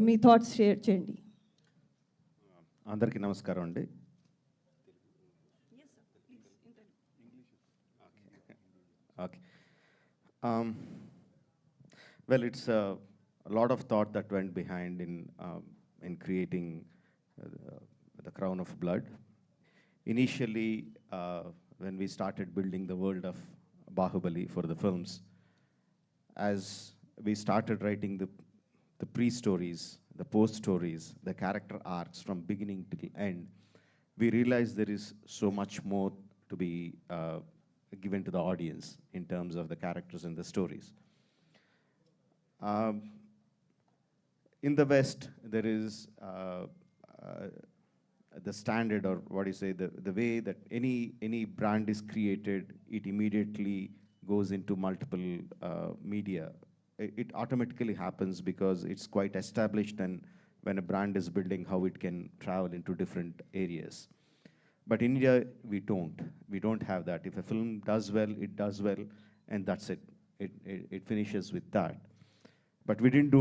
మీ thoughts share చేయండి. అందరికీ నమస్కారం అండి. Okay. Well, it's a lot of thought that went behind in creating the Crown of Blood. Initially, when we started building the world of Baahubali for the films, as we started writing the pre-stories, the post-stories, the character arcs from beginning to the end, we realized there is so much more to be given to the audience in terms of the characters and the stories. Um, in the West, there is the standard, or what do you say, the way that any brand is created, it immediately goes into multiple media. It automatically happens because it's quite established, and when a brand is building, how it can travel into different areas. But in India, we don't have that. If a film does well, it does well, and that's it. It finishes with that. But we didn't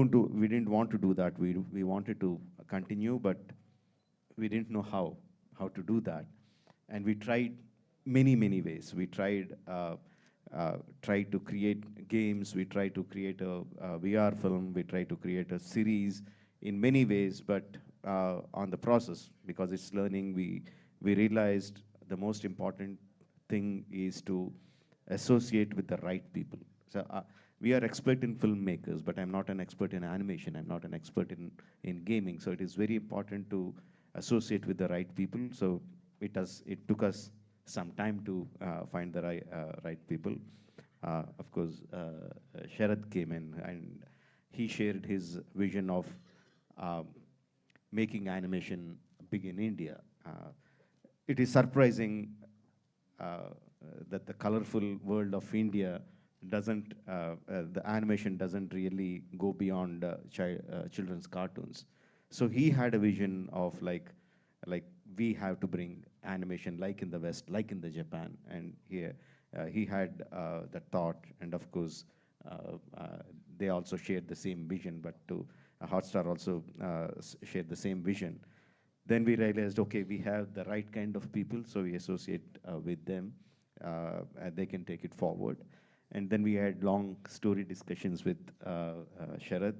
want to do that. We wanted to continue, but we didn't know how to do that. And we tried many ways. We tried to create games. We tried to create a VR film. We tried to create a series in many ways. But on the process, because it's learning, we realized the most important thing is to associate with the right people. So we are expert in filmmakers, but I'm not an expert in animation. I'm not an expert in gaming. So it is very important to associate with the right people. So it took us some time to find the right people. Of course, Sharad came in, and he shared his vision of making animation big in India. It is surprising that the colorful world of India the animation doesn't really go beyond children's cartoons. So he had a vision of like we have to bring animation like in the West, like in the Japan, and here he had that thought, and of course they also shared the same vision, but Hotstar also shared the same vision. Then we realized, okay, we have the right kind of people, so we associate with them, and they can take it forward. And then we had long story discussions with Sharad.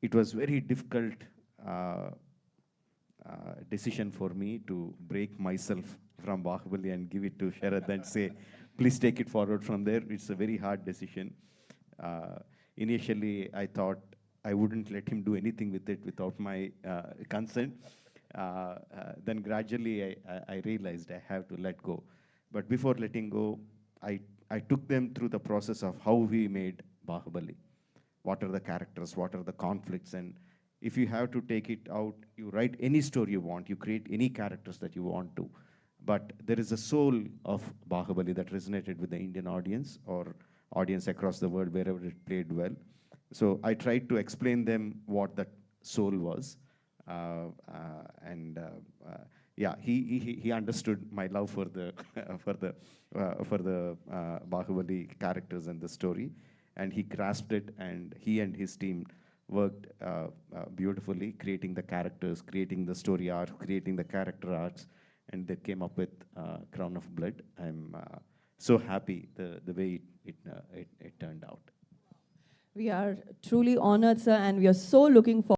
It was very difficult decision for me to break myself from Baahubali and give it to Sharad and say, please take it forward from there. It's a very hard decision. Initially, I thought I wouldn't let him do anything with it without my consent. Then gradually, I realized I have to let go. But before letting go, I took them through the process of how we made Baahubali. What are the characters? What are the conflicts? And if you have to take it out, you write any story you want, you create any characters that you want to. But there is a soul of Baahubali that resonated with the Indian audience or audience across the world, wherever it played well. So I tried to explain them what that soul was. Yeah, he understood my love for the Baahubali characters and the story, and he grasped it. And he and his team worked beautifully, creating the characters, creating the story arc, creating the character arcs, and they came up with Crown of Blood. I'm so happy the way it turned out. We are truly honored, sir, and we are so looking forward